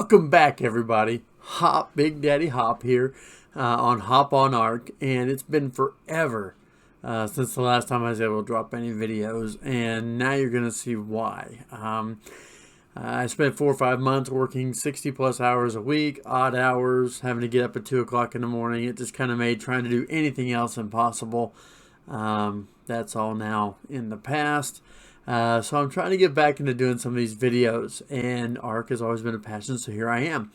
Welcome back, everybody. Big Daddy Hopp here on Hop on Arc, and it's been forever since the last time I was able to drop any videos, and now you're going to see why. I spent 4 or 5 months working 60 plus hours a week, odd hours, having to get up at 2 o'clock in the morning. It just kind of made trying to do anything else impossible. That's all now in the past. So I'm trying to get back into doing some of these videos, and ARC has always been a passion, so here I am.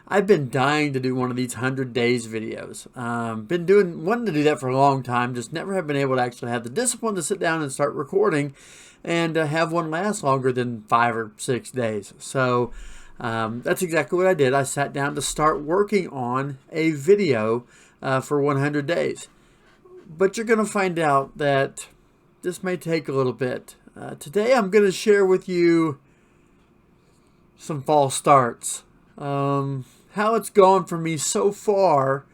I've been dying to do one of these 100 days videos. Wanting to do that for a long time, just never have been able to actually have the discipline to sit down and start recording and have one last longer than 5 or 6 days. So that's exactly what I did. I sat down to start working on a video for 100 days. But you're going to find out that this may take a little bit. Today I'm going to share with you some false starts. How it's gone for me so far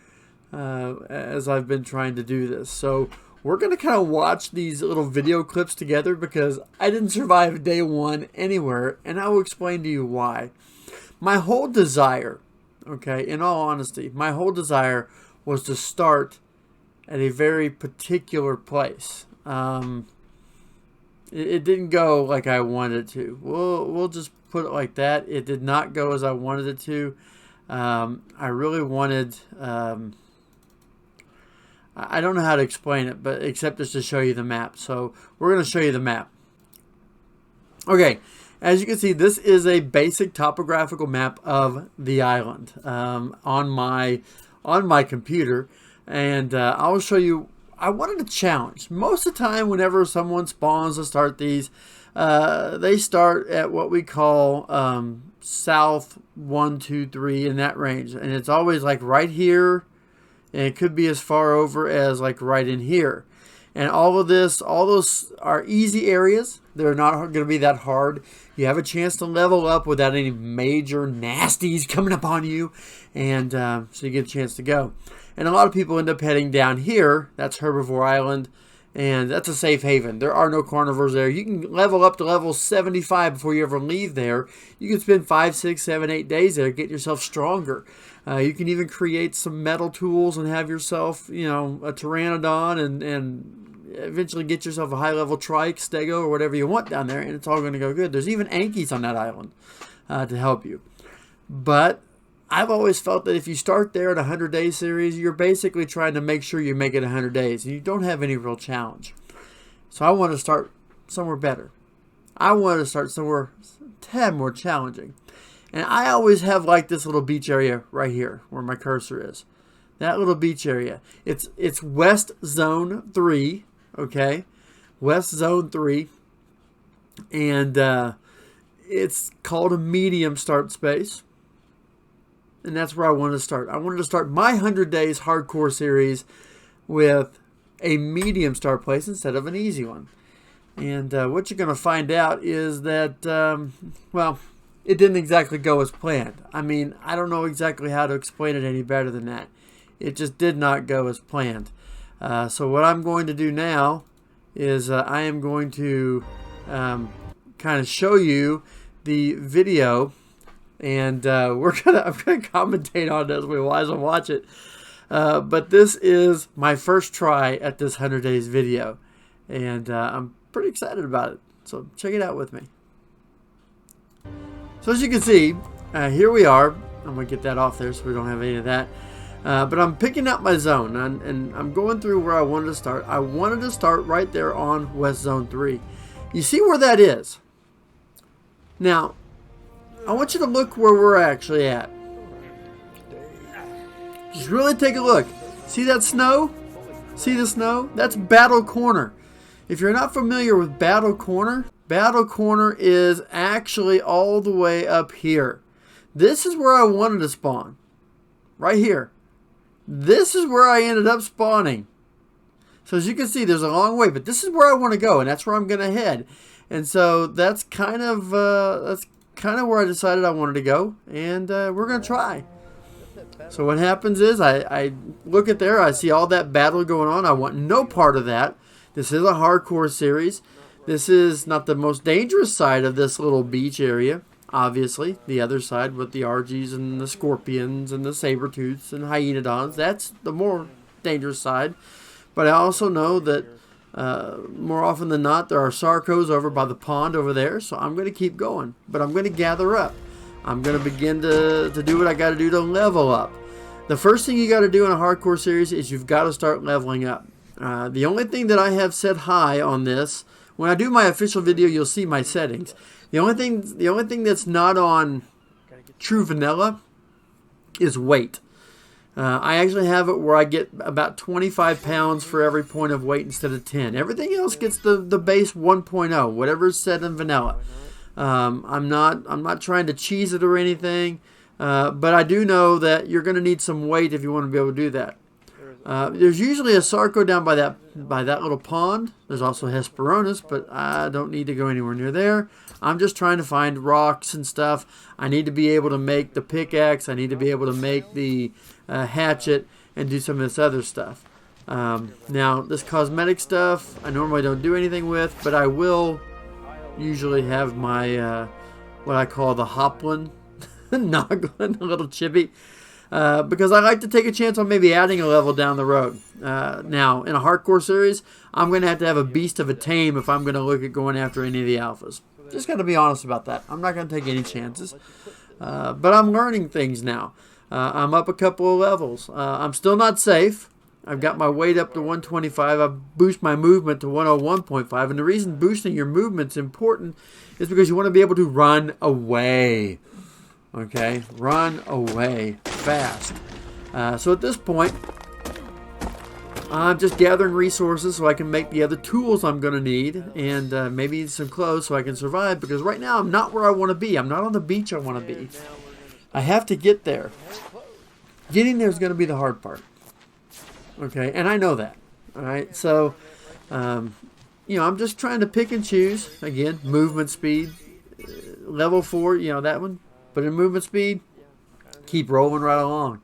as I've been trying to do this. So we're going to kind of watch these little video clips together because I didn't survive day one anywhere, and I will explain to you why. My whole desire, okay, in all honesty, my whole desire was to start at a very particular place. It didn't go like I wanted it to. We'll just put it like that. It did not go as I wanted it to. I really wanted... I don't know how to explain it, but except just to show you the map. So we're going to show you the map. Okay, as you can see, this is a basic topographical map of the island on my computer, and I'll show you. I wanted a challenge. Most of the time, whenever someone spawns to start these, they start at what we call south 1, 2, 3 in that range, and it's always like right here, and it could be as far over as like right in here. And all those are easy areas. They're not going to be that hard. You have a chance to level up without any major nasties coming up on you, and so you get a chance to go. And a lot of people end up heading down here. That's Herbivore Island, and that's a safe haven. There are no carnivores there. You can level up to level 75 before you ever leave there. You can spend 5, 6, 7, 8 days there, get yourself stronger. You can even create some metal tools and have yourself, you know, a pteranodon and eventually get yourself a high-level trike, stego, or whatever you want down there, and it's all going to go good. There's even Ankies on that island to help you. But I've always felt that if you start there at a 100-day series, you're basically trying to make sure you make it 100 days, and you don't have any real challenge. So I want to start somewhere better. I want to start somewhere a tad more challenging. And I always have like this little beach area right here where my cursor is. That little beach area. It's West Zone 3, okay? West Zone 3. And it's called a medium start space. And that's where I wanted to start. I wanted to start my 100 Days Hardcore series with a medium start place instead of an easy one. And what you're going to find out is that, well, it didn't exactly go as planned. I mean, I don't know exactly how to explain it any better than that. It just did not go as planned. So what I'm going to do now is I am going to kind of show you the video, and I'm gonna commentate on it as we watch it. But this is my first try at this 100 Days video, and I'm pretty excited about it. So check it out with me. So as you can see, here we are. I'm going to get that off there so we don't have any of that. But I'm picking out my zone, and I'm going through where I wanted to start. I wanted to start right there on West Zone 3. You see where that is? Now, I want you to look where we're actually at. Just really take a look. See that snow? See the snow? That's Battle Corner. If you're not familiar with Battle Corner is actually all the way up here. This is where I wanted to spawn. Right here. This is where I ended up spawning. So as you can see, there's a long way, but this is where I want to go, and that's where I'm going to head. And so that's kind of where I decided I wanted to go, and we're going to try. So what happens is I look at there, I see all that battle going on. I want no part of that. This is a hardcore series. This is not the most dangerous side of this little beach area. obviously, the other side with the Argies and the Scorpions and the Saber-tooths and Hyaenodons. That's the more dangerous side. But I also know that more often than not, there are Sarcos over by the pond over there. So I'm going to keep going. But I'm going to gather up. I'm going to begin to do what I got to do to level up. The first thing you got to do in a hardcore series is you've got to start leveling up. The only thing that I have set high on this, when I do my official video, you'll see my settings. The only thing that's not on True Vanilla is weight. I actually have it where I get about 25 pounds for every point of weight instead of 10. Everything else gets the base 1.0, whatever's set in vanilla. I'm not trying to cheese it or anything, but I do know that you're going to need some weight if you want to be able to do that. There's usually a Sarco down by that little pond. There's also Hesperornis, but I don't need to go anywhere near there. I'm just trying to find rocks and stuff. I need to be able to make the pickaxe. I need to be able to make the hatchet and do some of this other stuff. Now, this cosmetic stuff, I normally don't do anything with, but I will usually have my, what I call the Hoplin, Noglin, a little chibi. Because I like to take a chance on maybe adding a level down the road. Now, in a hardcore series, I'm going to have a beast of a tame if I'm going to look at going after any of the alphas. Just got to be honest about that. I'm not going to take any chances. But I'm learning things now. I'm up a couple of levels. I'm still not safe. I've got my weight up to 125. I boost my movement to 101.5. And the reason boosting your movement's important is because you want to be able to run away. Okay, run away fast. So at this point, I'm just gathering resources so I can make the other tools I'm going to need, and maybe some clothes so I can survive, because right now I'm not where I want to be. I'm not on the beach I want to be. I have to get there. Getting there is going to be the hard part. Okay, and I know that. All right, so, I'm just trying to pick and choose. Again, movement speed, level 4, that one. But in movement speed, keep rolling right along.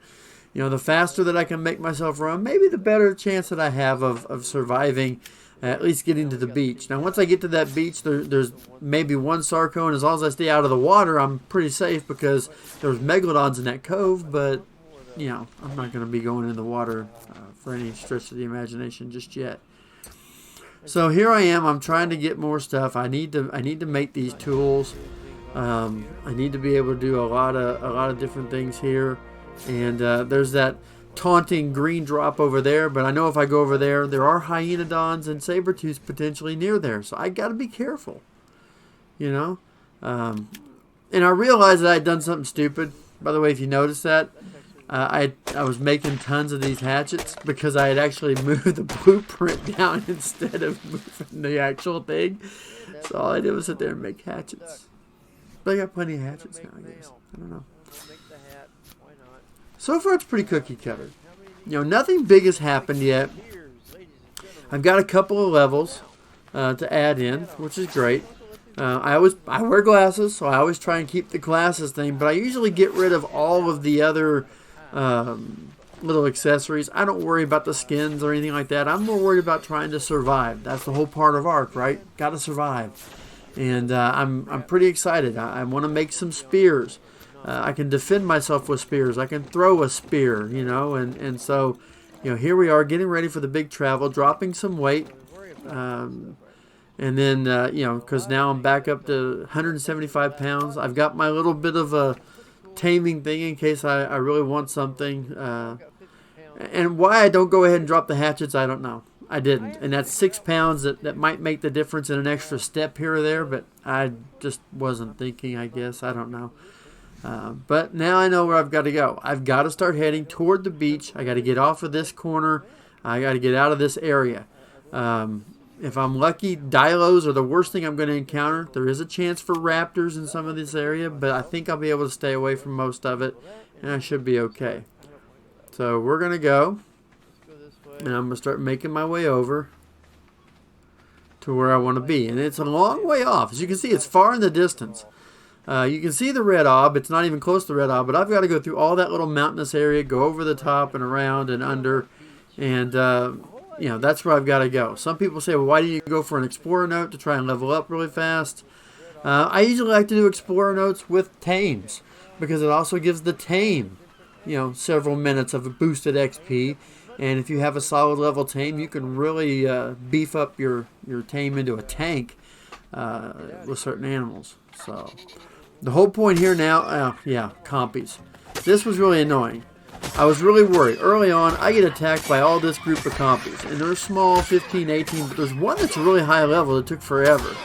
The faster that I can make myself run, maybe the better chance that I have of surviving, at least getting to the beach. Now, once I get to that beach, there's maybe one Sarco, and as long as I stay out of the water, I'm pretty safe because there's Megalodons in that cove, but, I'm not going to be going in the water for any stretch of the imagination just yet. So here I am. I'm trying to get more stuff. I need to make these tools. I need to be able to do a lot of different things here, and there's that taunting green drop over there. But I know if I go over there, there are Hyaenodons and Saber-tooths potentially near there, so I got to be careful, And I realized that I'd done something stupid. By the way, if you notice that, I was making tons of these hatchets because I had actually moved the blueprint down instead of moving the actual thing. So all I did was sit there and make hatchets. But I got plenty of hatchets now, I guess. I don't know. So far, it's pretty cookie cutter. Nothing big has happened yet. I've got a couple of levels to add in, which is great. I wear glasses, so I always try and keep the glasses thing. But I usually get rid of all of the other little accessories. I don't worry about the skins or anything like that. I'm more worried about trying to survive. That's the whole part of Ark, right? Got to survive. And I'm pretty excited. I want to make some spears. I can defend myself with spears. I can throw a spear, and so, here we are getting ready for the big travel, dropping some weight. And then, because now I'm back up to 175 pounds. I've got my little bit of a taming thing in case I really want something. And why I don't go ahead and drop the hatchets, I don't know. I didn't. And that's 6 pounds that might make the difference in an extra step here or there, but I just wasn't thinking, I guess. I don't know. But now I know where I've got to go. I've got to start heading toward the beach. I got to get off of this corner. I got to get out of this area. If I'm lucky, Dilos are the worst thing I'm going to encounter. There is a chance for raptors in some of this area, but I think I'll be able to stay away from most of it, and I should be okay. So we're going to go. And I'm going to start making my way over to where I want to be. And it's a long way off. As you can see, it's far in the distance. You can see the red ob. It's not even close to the red ob, but I've got to go through all that little mountainous area, go over the top and around and under. And, that's where I've got to go. Some people say, well, why do you go for an explorer note to try and level up really fast? I usually like to do explorer notes with tames because it also gives the tame, several minutes of a boosted XP. And if you have a solid level tame, you can really beef up your tame into a tank with certain animals. So the whole point here now, compies. This was really annoying. I was really worried. Early on, I get attacked by all this group of compies. And they're small, 15, 18, but there's one that's really high level that took forever.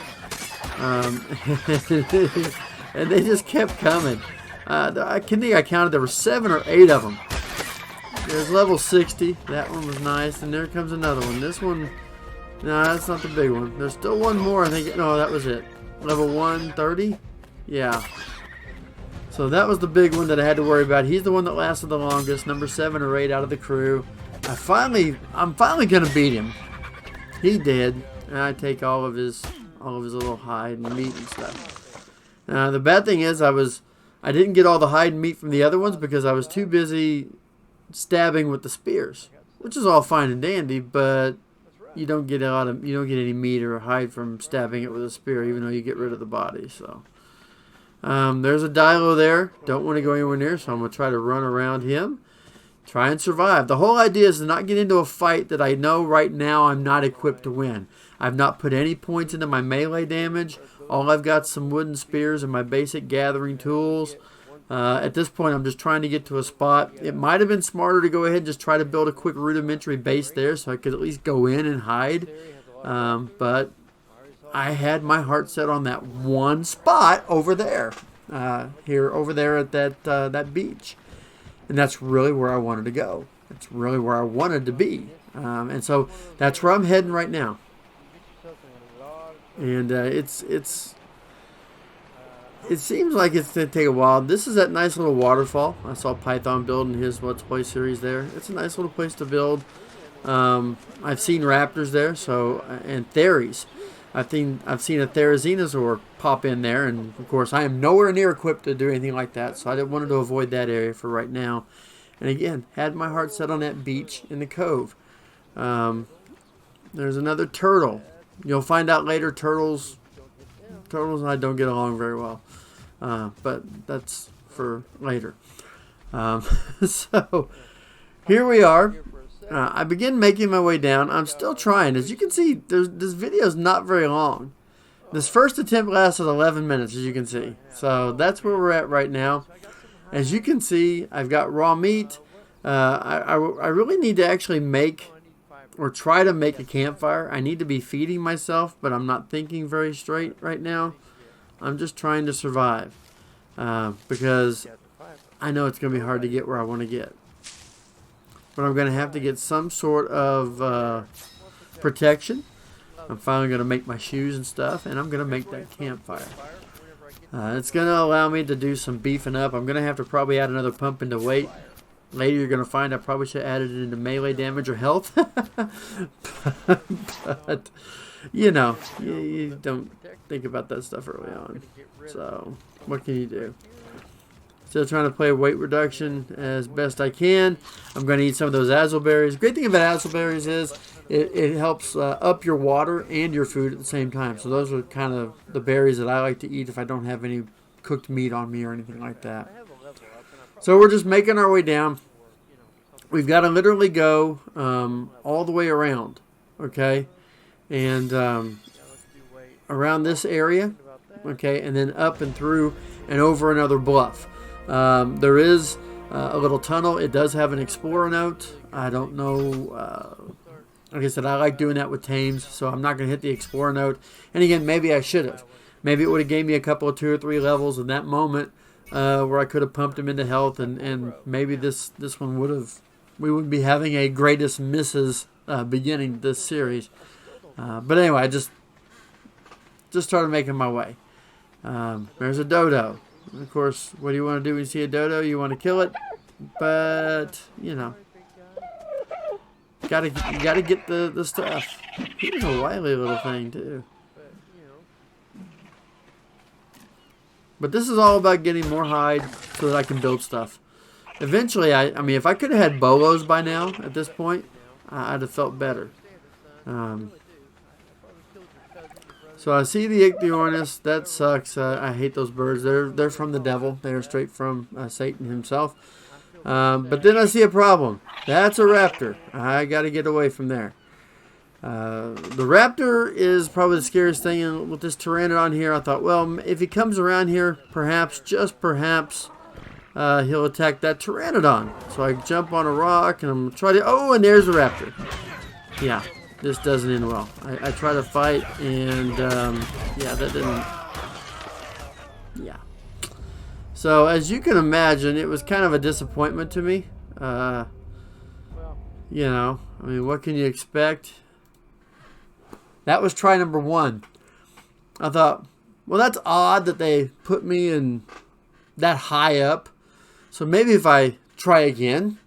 And they just kept coming. I think I counted there were 7 or 8 of them. There's level 60. That one was nice. And there comes another one. This one, no, that's not the big one. There's still one more. I think, no, that was it. Level 130? Yeah. So that was the big one that I had to worry about. He's the one that lasted the longest. Number 7 or 8 out of the crew. I'm finally going to beat him. He did. And I take all of his little hide and meat and stuff. The bad thing is I didn't get all the hide and meat from the other ones because I was too busy stabbing with the spears, which is all fine and dandy, but you don't get any meat or hide from stabbing it with a spear, even though you get rid of the body. So there's a Dilo there. Don't want to go anywhere near, so I'm going to try to run around him, try and survive. The whole idea is to not get into a fight that I know right now I'm not equipped to win. I've not put any points into my melee damage. All I've got some wooden spears and my basic gathering tools. At this point, I'm just trying to get to a spot. It might have been smarter to go ahead and just try to build a quick rudimentary base there so I could at least go in and hide. But I had my heart set on that one spot over there. Over there at that beach. And that's really where I wanted to go. That's really where I wanted to be. And so that's where I'm heading right now. And it seems like it's going to take a while. This is that nice little waterfall. I saw Python building his Let's Play series there. It's a nice little place to build. I've seen raptors there, and theries. I've seen a Therizinosaur pop in there, and of course I am nowhere near equipped to do anything like that, so I wanted to avoid that area for right now. And again, had my heart set on that beach in the cove. There's another turtle. You'll find out later turtles and I don't get along very well. But that's for later. So here we are. I begin making my way down. I'm still trying. As you can see, this video is not very long. This first attempt lasted 11 minutes, as you can see. So that's where we're at right now. As you can see, I've got raw meat. I really need to actually make or try to make a campfire. I need to be feeding myself, but I'm not thinking very straight right now. I'm just trying to survive because I know it's going to be hard to get where I want to get. But I'm going to have to get some sort of protection. I'm finally going to make my shoes and stuff, and I'm going to make that campfire. It's going to allow me to do some beefing up. I'm going to have to probably add another pump into weight. Later you're going to find I probably should have added it into melee damage or health. but you don't think about that stuff early on. So what can you do? Still trying to play weight reduction as best I can. I'm going to eat some of those azelberries. Great thing about azelberries is it helps up your water and your food at the same time. So those are kind of the berries that I like to eat if I don't have any cooked meat on me or anything like that. So we're just making our way down. We've got to literally go all the way around, okay? And around this area, okay? And then up and through and over another bluff. There is a little tunnel. It does have an explorer note. I don't know. Like I said, I like doing that with tames, so I'm not going to hit the explorer note. And again, maybe I should have. Maybe it would have gave me a couple of 2 or 3 levels in that moment. Where I could have pumped him into health, and maybe this one we wouldn't be having a greatest misses beginning this series. But anyway, I just started making my way. There's a dodo. Of course, what do you want to do when you see a dodo? You want to kill it, but you gotta get the stuff. He's a wily little thing too. But this is all about getting more hide so that I can build stuff. Eventually, I mean, if I could have had bolos by now at this point, I'd have felt better. So I see the Ichthyornis. That sucks. I hate those birds. They're from the devil. They're straight from Satan himself. But then I see a problem. That's a raptor. I got to get away from there. The raptor is probably the scariest thing. And with this pteranodon here, I thought, well, if he comes around here, perhaps, just perhaps, he'll attack that pteranodon. So I jump on a rock and I'm trying to... Oh, and there's a raptor. Yeah, this doesn't end well. I try to fight and, yeah, that didn't... Yeah. So, as you can imagine, it was kind of a disappointment to me. You know, I mean, what can you expect? That was try number 1. I thought, well, that's odd that they put me in that high up. So maybe if I try again.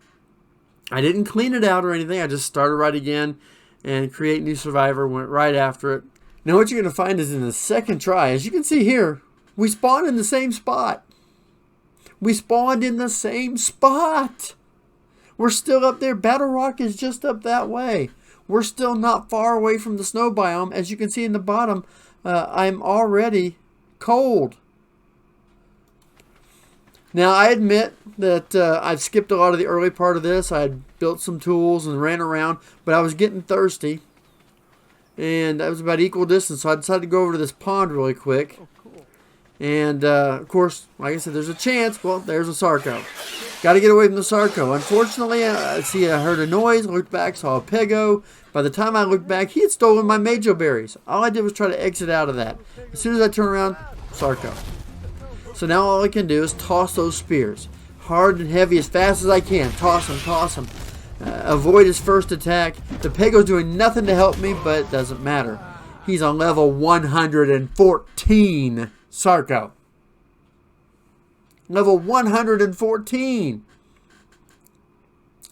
I didn't clean it out or anything. I just started right again and create new survivor, went right after it. Now what you're going to find is in the second try, as you can see here, we spawned in the same spot. We spawned in the same spot. We're still up there. Battle Rock is just up that way. We're still not far away from the snow biome. As you can see in the bottom, I'm already cold. Now, I admit that I've skipped a lot of the early part of this. I had built some tools and ran around, but I was getting thirsty. And that was about equal distance, so I decided to go over to this pond really quick. Oh, cool. And, of course, like I said, there's a chance. Well, there's a Sarco. Got to get away from the Sarco. Unfortunately, I heard a noise, looked back, saw a Pego. By the time I looked back, he had stolen my Majo berries. All I did was try to exit out of that. As soon as I turn around, Sarco. So now all I can do is toss those spears. Hard and heavy as fast as I can. Toss them, toss them. Avoid his first attack. The Pego's doing nothing to help me, but it doesn't matter. He's on level 114, Sarco. Level 114.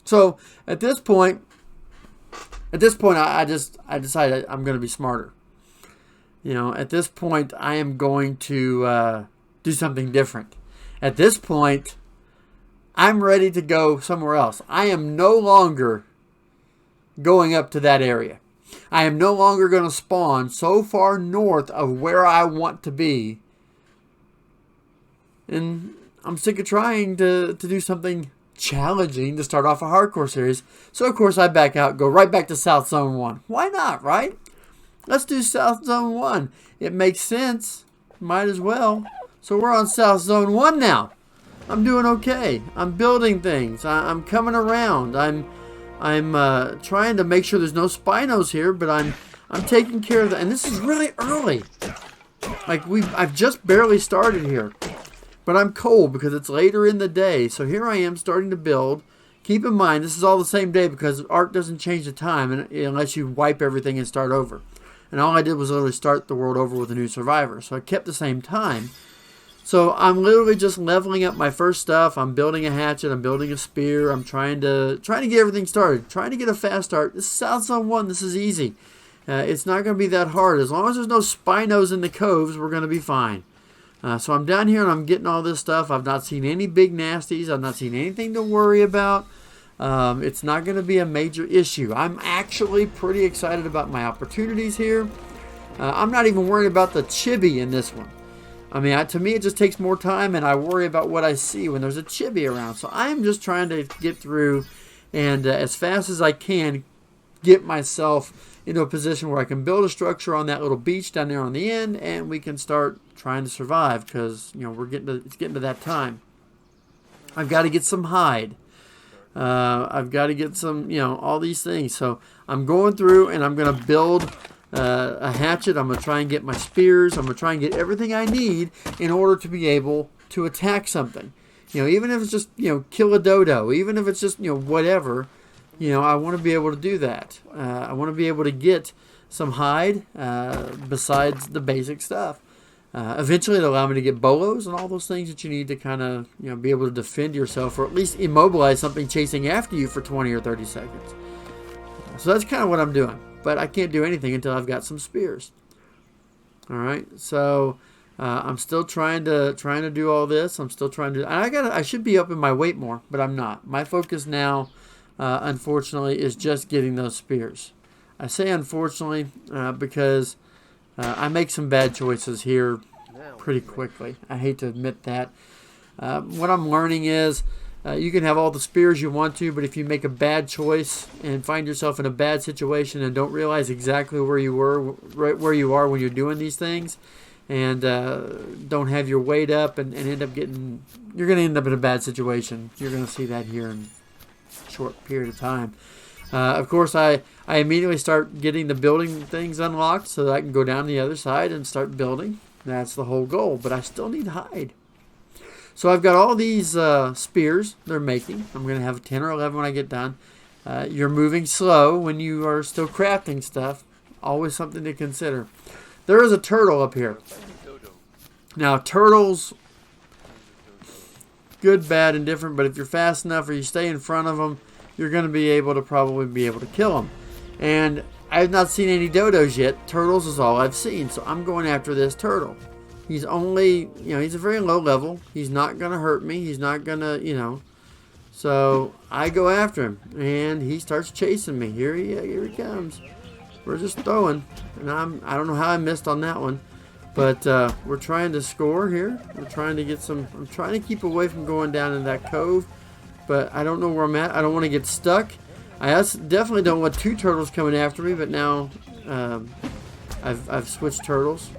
So at this point, I decided I'm going to be smarter. You know, at this point, I am going to do something different. At this point, I'm ready to go somewhere else. I am no longer going up to that area. I am no longer going to spawn so far north of where I want to be. And I'm sick of trying to do something challenging to start off a hardcore series. So, of course, I back out, go right back to South Zone 1. Why not, right? Let's do South Zone 1. It makes sense. Might as well. So we're on South Zone 1 now. I'm doing okay. I'm building things. I'm coming around. I'm trying to make sure there's no Spinos here, but I'm taking care of that. And this is really early. Like I've just barely started here. But I'm cold because it's later in the day. So here I am starting to build. Keep in mind, this is all the same day because Ark doesn't change the time unless you wipe everything and start over. And all I did was literally start the world over with a new survivor. So I kept the same time. So I'm literally just leveling up my first stuff. I'm building a hatchet. I'm building a spear. I'm trying to get everything started. Trying to get a fast start. This is South Zone 1. This is easy. It's not going to be that hard. As long as there's no Spinos in the coves, we're going to be fine. So I'm down here and I'm getting all this stuff. I've not seen any big nasties. I've not seen anything to worry about. It's not going to be a major issue. I'm actually pretty excited about my opportunities here. I'm not even worried about the chibi in this one. I mean, to me, it just takes more time, and I worry about what I see when there's a chibi around. So I'm just trying to get through and as fast as I can get myself into a position where I can build a structure on that little beach down there on the end, and we can start trying to survive because, you know, it's getting to that time. I've got to get some hide. I've got to get some, you know, all these things. So I'm going through and I'm going to build a hatchet. I'm going to try and get my spears. I'm going to try and get everything I need in order to be able to attack something. You know, even if it's just, you know, kill a dodo, even if it's just, you know, whatever, you know, I want to be able to do that. I want to be able to get some hide besides the basic stuff. Eventually it'll allow me to get bolos and all those things that you need to kind of, you know, be able to defend yourself or at least immobilize something chasing after you for 20 or 30 seconds. So that's kind of what I'm doing. But I can't do anything until I've got some spears. All right, so I'm still trying to do all this. I'm still trying to. I should be up in my weight more, but I'm not. My focus now, unfortunately, is just getting those spears. I say unfortunately because I make some bad choices here pretty quickly. I hate to admit that. What I'm learning is you can have all the spears you want to, but if you make a bad choice and find yourself in a bad situation and don't realize exactly where you were, right where you are when you're doing these things, and don't have your weight up and end up getting, you're going to end up in a bad situation. You're going to see that here in a short period of time. Of course, I immediately start getting the building things unlocked so that I can go down the other side and start building. That's the whole goal, but I still need hide. So I've got all these spears they're making. I'm going to have 10 or 11 when I get done. You're moving slow when you are still crafting stuff. Always something to consider. There is a turtle up here. Now, turtles, good, bad, and different, but if you're fast enough or you stay in front of them, you're going to be able to probably be able to kill them. And I've not seen any dodos yet. Turtles is all I've seen, so I'm going after this turtle. He's only, he's a very low level. He's not going to hurt me. He's not going to, So I go after him, and he starts chasing me. Here he comes. We're just throwing, and I don't know how I missed on that one. But we're trying to score here. We're trying to get some, I'm trying to keep away from going down in that cove. But I don't know where I'm at. I don't want to get stuck. I definitely don't want two turtles coming after me, but now I've switched turtles.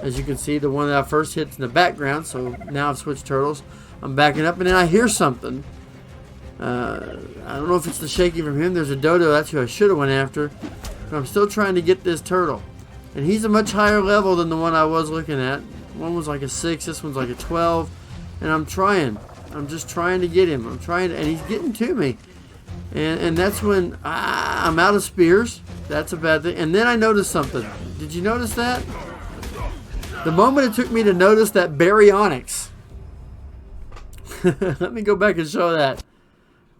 As you can see, the one that I first hit in the background, so now I've switched turtles. I'm backing up, and then I hear something. I don't know if it's the shaking from him. There's a dodo. That's who I should have went after. But I'm still trying to get this turtle. And he's a much higher level than the one I was looking at. One was like a 6. This one's like a 12. And I'm trying. I'm just trying to get him. And he's getting to me. And that's when I'm out of spears. That's a bad thing. And then I noticed something. Did you notice that? The moment it took me to notice that baryonyx. Let me go back and show that.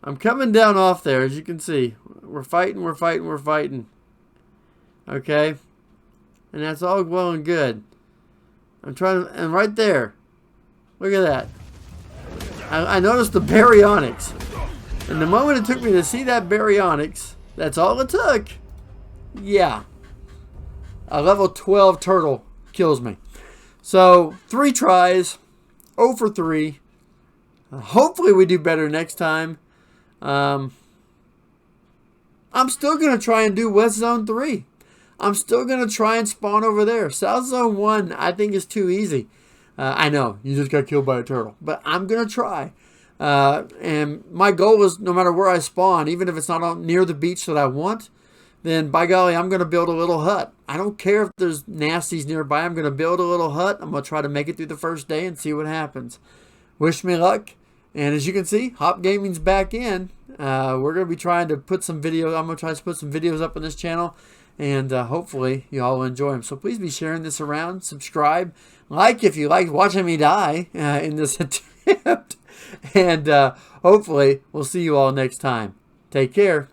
I'm coming down off there, as you can see. We're fighting. Okay? And that's all well and good. I'm trying to, and right there. Look at that. I noticed the baryonyx. And the moment it took me to see that baryonyx, that's all it took. Yeah. A level 12 turtle kills me. So, 3 tries. 0 for 3. Hopefully we do better next time. I'm still going to try and do West Zone 3. I'm still going to try and spawn over there. South Zone 1, I think, is too easy. I know, you just got killed by a turtle. But I'm going to try. And my goal is, no matter where I spawn, even if it's not near the beach that I want, then by golly, I'm going to build a little hut. I don't care if there's nasties nearby. I'm going to build a little hut. I'm going to try to make it through the first day and see what happens. Wish me luck. And as you can see, Hop Gaming's back in. We're going to be trying to put some videos. I'm going to try to put some videos up on this channel. And hopefully you all will enjoy them. So please be sharing this around. Subscribe. Like if you like watching me die in this attempt. And hopefully we'll see you all next time. Take care.